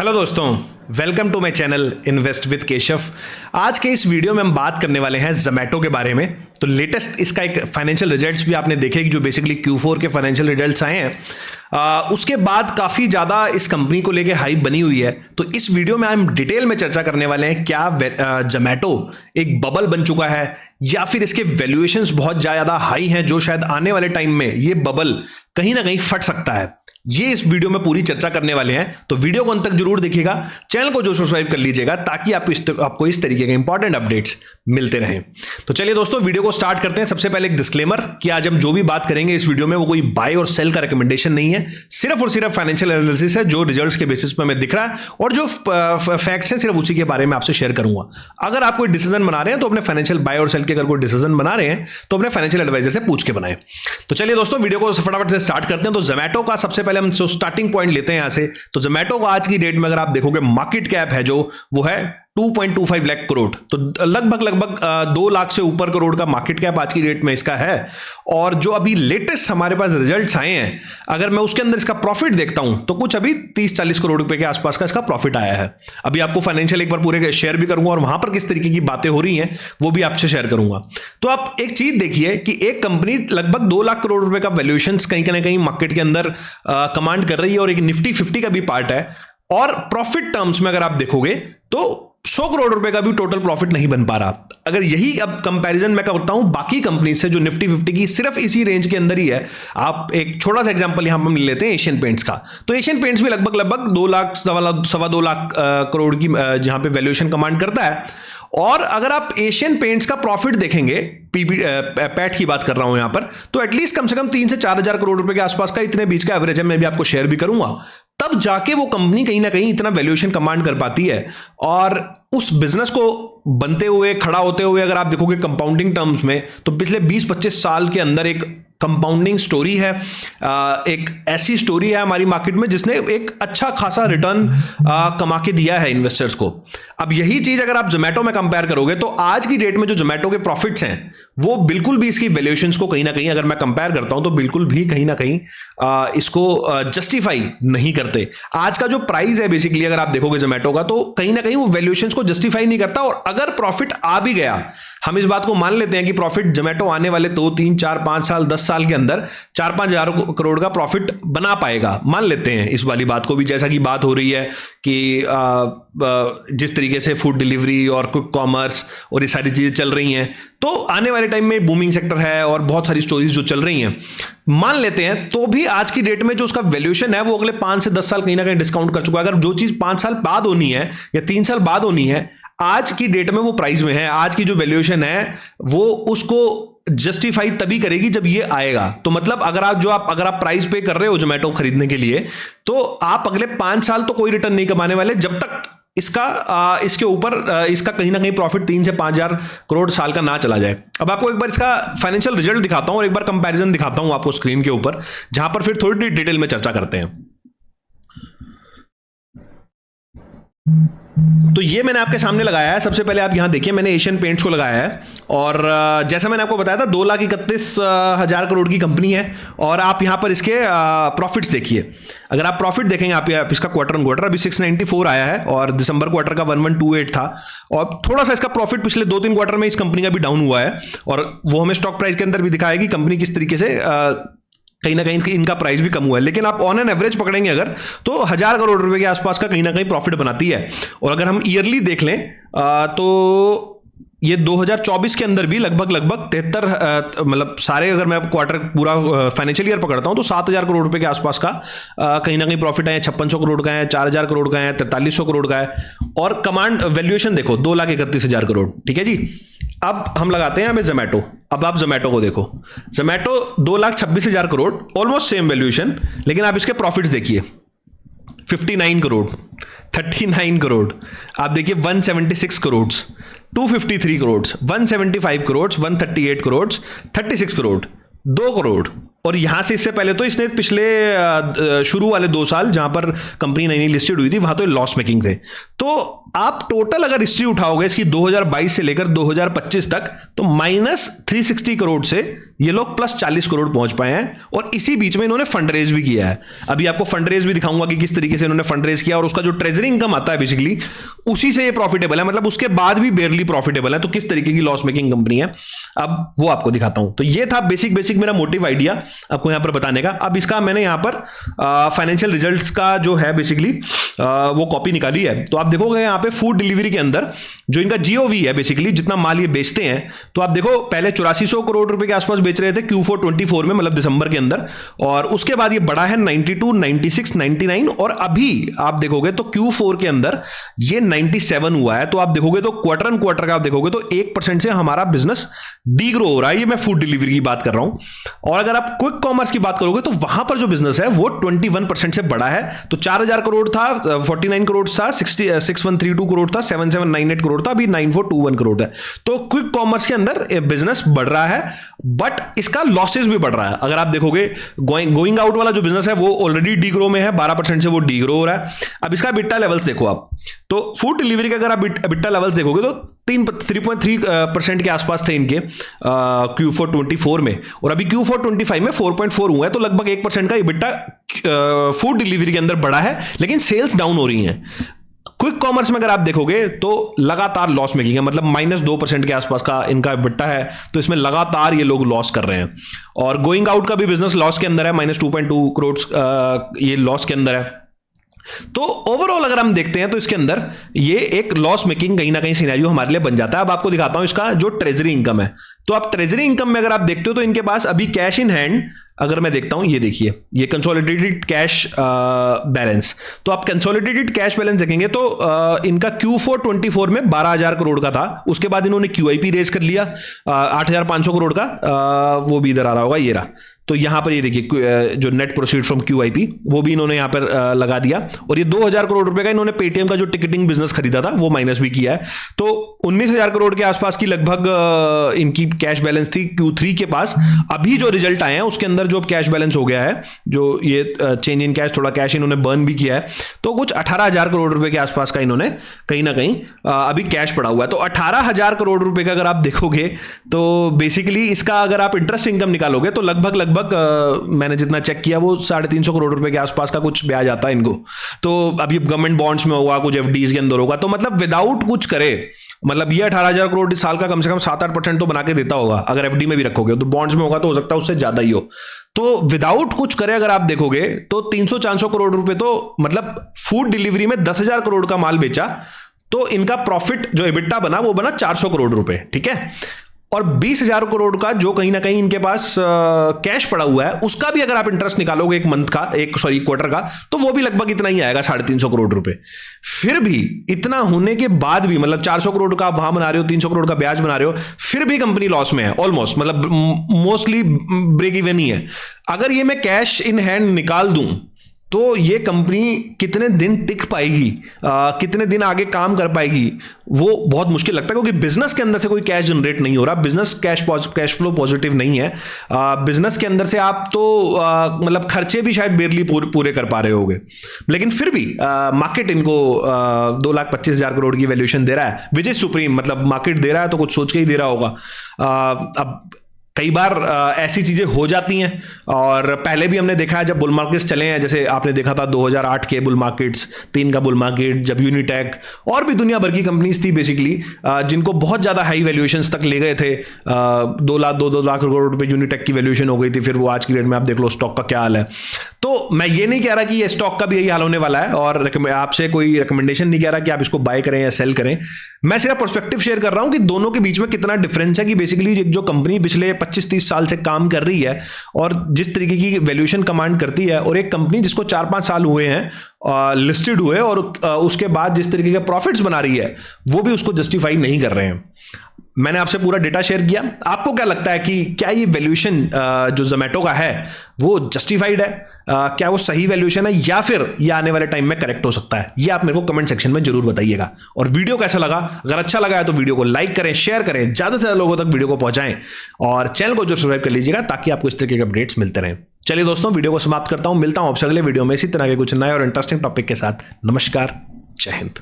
Hello दोस्तों, welcome to my channel invest with Keshav. आज के इस वीडियो में हम बात करने वाले हैं जोमेटो के बारे में। तो लेटेस्ट इसका एक फाइनेंशियल रिजल्ट्स भी आपने देखे कि जो बेसिकली Q4 के फाइनेंशियल रिजल्ट्स आए हैं, उसके बाद काफ़ी ज़्यादा इस कंपनी को लेके हाइप बनी हुई है। तो इस वीडियो में हम डिटेल में चर्चा करने वाले हैं क्या जोमेटो एक बबल बन चुका है या फिर इसके वैल्यूएशंस बहुत ज़्यादा हाई हैं जो शायद आने वाले टाइम में ये बबल कहीं ना कहीं फट सकता है। ये इस वीडियो में पूरी चर्चा करने वाले हैं, तो वीडियो को अंत तक जरूर देखिएगा। चैनल को जो सब्सक्राइब कर लीजिएगा ताकि आपको इस तरीके के इंपॉर्टेंट अपडेट्स मिलते रहें। तो चलिए दोस्तों, वीडियो को स्टार्ट करते हैं। सबसे पहले एक डिस्क्लेमर कि आज हम जो भी बात करेंगे इस वीडियो में वो कोई बाय और सेल का रिकमेंडेशन नहीं है, सिर्फ और सिर्फ फाइनेंशियल एनालिसिस है जो रिजल्ट्स के बेसिस पर हमें दिख रहा है और जो फैक्ट्स हैं सिर्फ उसी के बारे में आपसे शेयर करूंगा। अगर आप कोई डिसीजन बना रहे हैं तो अपने फाइनेंशियल बाय और सेल के अगर कोई डिसीजन बना रहे हैं तो अपने फाइनेंशियल एडवाइजर से पूछ के बनाएं। तो चलिए दोस्तों, वीडियो को फटाफट से स्टार्ट करते हैं। तो जोमेटो का सबसे पहले हम स्टार्टिंग पॉइंट लेते हैं यहां से। तो जोमेटो का आज की डेट में अगर आप देखोगे मार्केट कैप है जो वो है 2.25 लाख करोड़, तो लगभग 2 लाख से ऊपर करोड़ का मार्केट कैप आज की डेट में इसका है। और जो अभी लेटेस्ट हमारे पास रिजल्ट्स आए हैं, अगर मैं उसके अंदर इसका प्रॉफिट देखता हूं तो कुछ अभी 30-40 करोड़ रुपए के आसपास का इसका प्रॉफिट आया है। अभी आपको फाइनेंशियल एक बार पूरे शेयर भी करूंगा और वहां पर किस तरीके की बातें हो रही हैं वो भी आपसे शेयर करूंगा। तो आप एक चीज देखिए कि एक कंपनी लगभग 2 लाख करोड़ रुपए का वैल्यूएशन कहीं ना कहीं मार्केट के अंदर कमांड कर रही है और एक निफ्टी 50 का भी पार्ट है। और प्रॉफिट टर्म्स में अगर आप देखोगे तो 100 करोड़ रुपए का भी टोटल प्रॉफिट नहीं बन पा रहा। अगर यही अब कंपैरिजन मैं करता हूं बाकी कंपनी से जो निफ्टी 50 की सिर्फ इसी रेंज के अंदर ही है। आप एक छोटा सा एग्जांपल यहां पर लेते हैं एशियन पेंट्स का। तो एशियन पेंट्स भी लगभग 2 लाख सवा 2 लाख करोड़ की जहां पे वैल्यूएशन कमांड करता है। और अगर आप एशियन पेंट्स का प्रॉफिट देखेंगे, पैट की बात कर रहा हूं यहां पर, तो एटलीस्ट कम से कम 3 से 4 हजार करोड़ रुपए के आसपास का इतने बीच का एवरेज है। मैं भी आपको शेयर भी करूंगा, तब जाके वो कंपनी कहीं ना कहीं इतना वैल्यूएशन कमांड कर पाती है। और उस बिजनेस को बनते हुए खड़ा होते हुए अगर आप देखोगे कंपाउंडिंग टर्म्स में, तो पिछले 20-25 साल के अंदर एक कंपाउंडिंग स्टोरी है। एक ऐसी स्टोरी है हमारी मार्केट में जिसने एक अच्छा खासा रिटर्न कमा के दिया है इन्वेस्टर्स को। अब यही चीज अगर आप जोमेटो में कंपेयर करोगे तो आज की डेट में जो जोमेटो के प्रॉफिट्स हैं वो बिल्कुल भी इसकी वैल्यूएशंस को कहीं ना कहीं अगर मैं कंपेयर करता हूं तो बिल्कुल भी कहीं ना कहीं इसको जस्टिफाई नहीं करते। आज का जो प्राइस है बेसिकली अगर आप देखोगे जोमेटो का, तो कहीं ना कहीं वो वैल्यूएशंस को जस्टिफाई नहीं करता। और अगर प्रॉफिट आ भी गया, हम इस बात को मान लेते हैं कि प्रॉफिट जोमेटो आने वाले 2, 3, 4, 5 साल 10 साल के अंदर 4-5 हजार करोड़ का प्रॉफिट बना पाएगा, मान लेते हैं इस वाली बात को भी। जैसा कि बात हो रही है कि जिस तरीके से फूड डिलीवरी और क्विक कॉमर्स और ये सारी चीजें चल रही हैं, तो आने वाले टाइम में बूमिंग सेक्टर है और बहुत सारी स्टोरीज जो चल रही हैं, मान लेते हैं। तो भी आज की डेट में जो उसका वैल्यूएशन है वो अगले 5 से 10 साल कहीं ना कहीं डिस्काउंट कर चुका है। अगर जो चीज 5 साल बाद होनी है या 3 साल बाद होनी है, आज की डेट में वो प्राइस में है। आज की जो वैल्यूएशन है वो उसको जस्टिफाई तभी करेगी जब ये आएगा। तो मतलब अगर आप प्राइस पे कर रहे हो जोमेटो खरीदने के लिए, तो आप अगले 5 साल तो कोई रिटर्न नहीं कमाने वाले जब तक इसके ऊपर इसका कहीं ना कहीं प्रॉफिट 3 से 5 हजार करोड़ साल का ना चला जाए। अब आपको एक बार इसका फाइनेंशियल रिजल्ट दिखाता हूं और एक बार कंपैरिजन दिखाता हूं आपको स्क्रीन के ऊपर, जहां पर फिर थोड़ी डिटेल में चर्चा करते हैं। तो ये मैंने आपके सामने लगाया है। सबसे पहले आप यहां देखिए, मैंने एशियन पेंट्स को लगाया है और जैसा मैंने आपको बताया था 2,31,000 करोड़ की कंपनी है। और आप यहां पर इसके प्रॉफिट्स देखिए। अगर आप प्रॉफिट देखेंगे आप इसका क्वार्टर ऑन क्वार्टर अभी 694 आया है और दिसंबर क्वार्टर का 1128 था। और थोड़ा सा इसका प्रॉफिट पिछले 2-3 क्वार्टर में इस कंपनी का भी डाउन हुआ है और वो हमें स्टॉक प्राइस के अंदर भी दिखाया कि कंपनी किस तरीके से कहीं ना कहीं इनका प्राइस भी कम हुआ है। लेकिन आप ऑन एन एवरेज पकड़ेंगे अगर, तो 1000 करोड़ रुपए के आसपास का कहीं ना कहीं प्रॉफिट बनाती है। और अगर हम ईयरली देख लें तो ये 2024 के अंदर भी लगभग 73 मतलब सारे अगर मैं क्वार्टर पूरा फाइनेंशियल ईयर पकड़ता हूं तो 7000 करोड़ रुपए के आसपास का कहीं ना कहीं प्रॉफिट है। 5600 करोड़ का है, 4000 करोड़ का है, 4300 करोड़ का है। और कमांड वैल्यूएशन देखो 2,31,000 करोड़। ठीक है जी। अब हम लगाते हैं हमें जोमेटो। अब आप जोमेटो को देखो, Zomato 2,26,000 crore, almost same valuation. लेकिन आप इसके प्रॉफिट्स देखिए, 59 करोड़, 39 करोड़, आप देखिए 176 करोड़, 253 करोड़, 175 करोड़, 138 करोड़, 36 करोड़, 2 करोड़ और यहां से इससे पहले तो इसने पिछले शुरू वाले 2 साल जहां पर कंपनी नई नई लिस्टेड हुई थी वहां तो लॉस मेकिंग थे। तो आप टोटल अगर हिस्ट्री उठाओगे इसकी 2022 से लेकर 2025 तक, तो -360 करोड़ से ये लोग +40 करोड़ पहुंच पाए हैं। और इसी बीच में इन्होंने फंड रेज भी किया है। अभी आपको फंड रेज भी दिखाऊंगा कि किस तरीके से इन्होंने फंड रेज किया, और उसका जो ट्रेजरी इनकम आता है बेसिकली उसी से ये प्रॉफिटेबल है, मतलब उसके बाद भी बेयरली प्रॉफिटेबल है। तो किस तरीके की लॉस मेकिंग कंपनी है अब वो आपको दिखाता हूं। तो ये था बेसिक मेरा मोटिव आइडिया आपको यहां पर बताने का। अब इसका मैंने यहां पर फाइनेंशियल रिजल्ट्स का जो है बेसिकली वो कॉपी निकाली है। तो आप देखोगे यहां पे फूड डिलीवरी के अंदर जो इनका जीओवी है बेसिकली जितना माल ये बेचते हैं, तो आप देखो पहले 8400 करोड़ रुपए के आसपास बेच रहे थे Q4 24 में, मतलब दिसंबर के अंदर, और उसके बाद ये बढ़ा है 92, 96, 99, और अभी आप देखोगे तो Q4 के अंदर ये 97 हुआ है। तो आप देखोगे तो क्वार्टर ऑन क्वार्टर का आप देखोगे तो 1% से हमारा बिजनेस डीग्रो हो रहा है। ये मैं फूड डिलीवरी की बात कर रहा हूं। और अगर आप क्विक कॉमर्स की बात करोगे तो वहां पर जो बिजनेस है वो 21% से बढ़ा है। तो 4000 करोड़ था, 49 करोड़ था, 6132 करोड़ था, 7798 करोड़ था, अभी 9421 करोड़ है। तो क्विक कॉमर्स के अंदर बिजनेस बढ़ रहा है, बट इसका लॉसेस भी बढ़ रहा है। अगर आप देखोगे गोइंग आउट वाला जो बिजनेस है वो ऑलरेडी डीग्रो में है, 12% से वो डीग्रो हो रहा है। अब इसका बिट्टा लेवल्स देखो आप, तो फूड डिलीवरी का अगर आप बिट्टा लेवल्स देखोगे तो 3.3% के आसपास थे इनके Q4 24 में, और अभी Q4 25 में 4.4 हुआ है। तो लगभग 1% का बिट्टा फूड डिलीवरी के अंदर बढ़ा है, लेकिन सेल्स डाउन हो रही हैं। क्विक कॉमर्स में अगर आप देखोगे तो लगातार लॉस मेकिंग है, मतलब -2% के आसपास का इनका बिट्टा है। तो इसमें लगातार ये लोग लॉस कर रहे हैं। और गोइंग आउट का भी बिजनेस लॉस के अंदर है, -2.2 करोड़ ये लॉस के अंदर है। तो ओवरऑल अगर हम देखते हैं तो इसके अंदर ये एक लॉस मेकिंग कहीं ना कहीं सिनेरियो हमारे लिए बन जाता है। अब आपको दिखाता हूं इसका जो ट्रेजरी इनकम है। तो आप ट्रेजरी इनकम में अगर आप देखते हो तो इनके पास अभी कैश इन हैंड अगर मैं देखता हूं, ये देखिए ये कंसोलिडेटेड कैश बैलेंस। तो आप कंसोलिडेटेड कैश बैलेंस देखेंगे तो इनका Q4 24 में 12000 करोड़ का था। उसके बाद इन्होंने QIP रेज कर लिया 8500 करोड़ का, वो भी इधर आ रहा होगा, ये रहा। तो यहां पर ये देखिए जो नेट प्रोसीड फ्रॉम QIP वो भी इन्होंने यहां पर लगा दिया। और ये 2000 करोड़ रुपए का इन्होंने पेटीएम का जो टिकटिंग बिजनेस खरीदा था वो माइनस भी किया है। तो 19000 करोड़ के आसपास की लगभग इनकी कैश बैलेंस थी Q3 के पास। अभी जो रिजल्ट आए हैं उसके अंदर जो कैश बैलेंस हो गया है, जो ये चेंज इन कैश, थोड़ा कैश इन्होंने बर्न भी किया है, तो कुछ 18000 करोड़ रुपए के आसपास का इन्होंने कहीं ना कहीं अभी कैश पड़ा हुआ है। तो 18000 करोड़ रुपए का अगर आप देखोगे तो बेसिकली इसका अगर आप इंटरेस्ट इनकम निकालोगे तो लगभग मैंने जितना चेक किया वो 350 करोड़ रुपए के आसपास का कुछ ब्याज आता है इनको। तो अभी गवर्नमेंट बॉन्ड्स में होगा, कुछ FDs के अंदर होगा। तो मतलब विदाउट कुछ करे, मतलब ये 18000 करोड़ इस साल का कम से कम 7-8% तो बना के देता होगा। अगर FD में भी रखोगे तो बॉन्ड्स में होगा तो हो सकता है उससे ज्यादा ही हो। तो विदाउट कुछ करे अगर आप देखोगे तो 300-400 करोड़ रुपए तो मतलब फूड डिलीवरी में 10,000 करोड़ का माल बेचा तो इनका प्रॉफिट जो EBITDA बना वो बना 400 करोड़ रुपए, ठीक है। और 20,000 करोड़ का जो कहीं ना कहीं इनके पास कैश पड़ा हुआ है उसका भी अगर आप इंटरेस्ट निकालोगे एक मंथ का, क्वार्टर का, तो वो भी लगभग इतना ही आएगा, 350 करोड़ रुपए। फिर भी इतना होने के बाद भी, मतलब 400 करोड़ का आप वहां बना रहे हो, 300 करोड़ का ब्याज बना रहे हो, फिर भी कंपनी लॉस में है ऑलमोस्ट, मतलब मोस्टली ब्रेक इवन ही है। अगर ये मैं कैश इन हैंड निकाल दूं तो ये कंपनी कितने दिन टिक पाएगी, कितने दिन आगे काम कर पाएगी, वो बहुत मुश्किल लगता है। क्योंकि बिजनेस के अंदर से कोई कैश जनरेट नहीं हो रहा, बिजनेस कैश फ्लो पॉजिटिव नहीं है। बिजनेस के अंदर से आप तो मतलब खर्चे भी शायद बेरली पूरे कर पा रहे होगे, लेकिन फिर भी मार्केट इनको 2,25,000 करोड़ की वैल्यूएशन दे रहा है, विच इज सुप्रीम। मतलब मार्केट दे रहा है तो कुछ सोच के ही दे रहा होगा। अब कई बार ऐसी चीजें हो जाती हैं, और पहले भी हमने देखा है जब बुल मार्केट्स चले हैं, जैसे आपने देखा था 2008 के बुल मार्केट्स, 3 का बुल मार्केट, जब यूनिटेक और भी दुनिया भर की कंपनीज थी बेसिकली जिनको बहुत ज्यादा हाई वैल्यूएशंस तक ले गए थे। 2 लाख करोड़ रुपए यूनिटेक की वैल्यूएशन हो गई थी। फिर वो आज की डेट में आप देख लो स्टॉक का क्या हाल है। तो मैं ये नहीं कह रहा कि ये स्टॉक का भी यही हाल होने वाला है, और आपसे कोई रिकमेंडेशन नहीं कह रहा कि आप इसको बाय करें या सेल करें। मैं सिर्फ पर्सपेक्टिव शेयर कर रहा हूं कि दोनों के बीच में कितना डिफरेंस है, कि बेसिकली जो कंपनी पिछले 25-30 साल से काम कर रही है और जिस तरीके की वैल्यूएशन कमांड करती है, और एक कंपनी जिसको 4-5 साल हुए हैं लिस्टेड हुए और उसके बाद जिस तरीके के प्रॉफिट्स बना रही है वो भी उसको जस्टिफाई नहीं कर रहे हैं। मैंने आपसे पूरा डेटा शेयर किया। आपको क्या लगता है कि क्या ये वैल्यूएशन जो जोमेटो का है वो जस्टिफाइड है? क्या वो सही वैल्यूएशन है या फिर ये आने वाले टाइम में करेक्ट हो सकता है? ये आप मेरे को कमेंट सेक्शन में जरूर बताइएगा। और वीडियो कैसा लगा? अगर अच्छा लगा है तो वीडियो को लाइक करें, शेयर करें, ज्यादा से ज्यादा लोगों तक वीडियो को पहुंचाएं और चैनल को जो सब्सक्राइब कर लीजिएगा ताकि आपको इस तरीके के अपडेट्स मिलते रहें। चलिए दोस्तों, वीडियो को समाप्त करता हूं। मिलता हूं आपसे अगले वीडियो में इसी तरह के कुछ नए और इंटरेस्टिंग टॉपिक के साथ। नमस्कार, जय हिंद।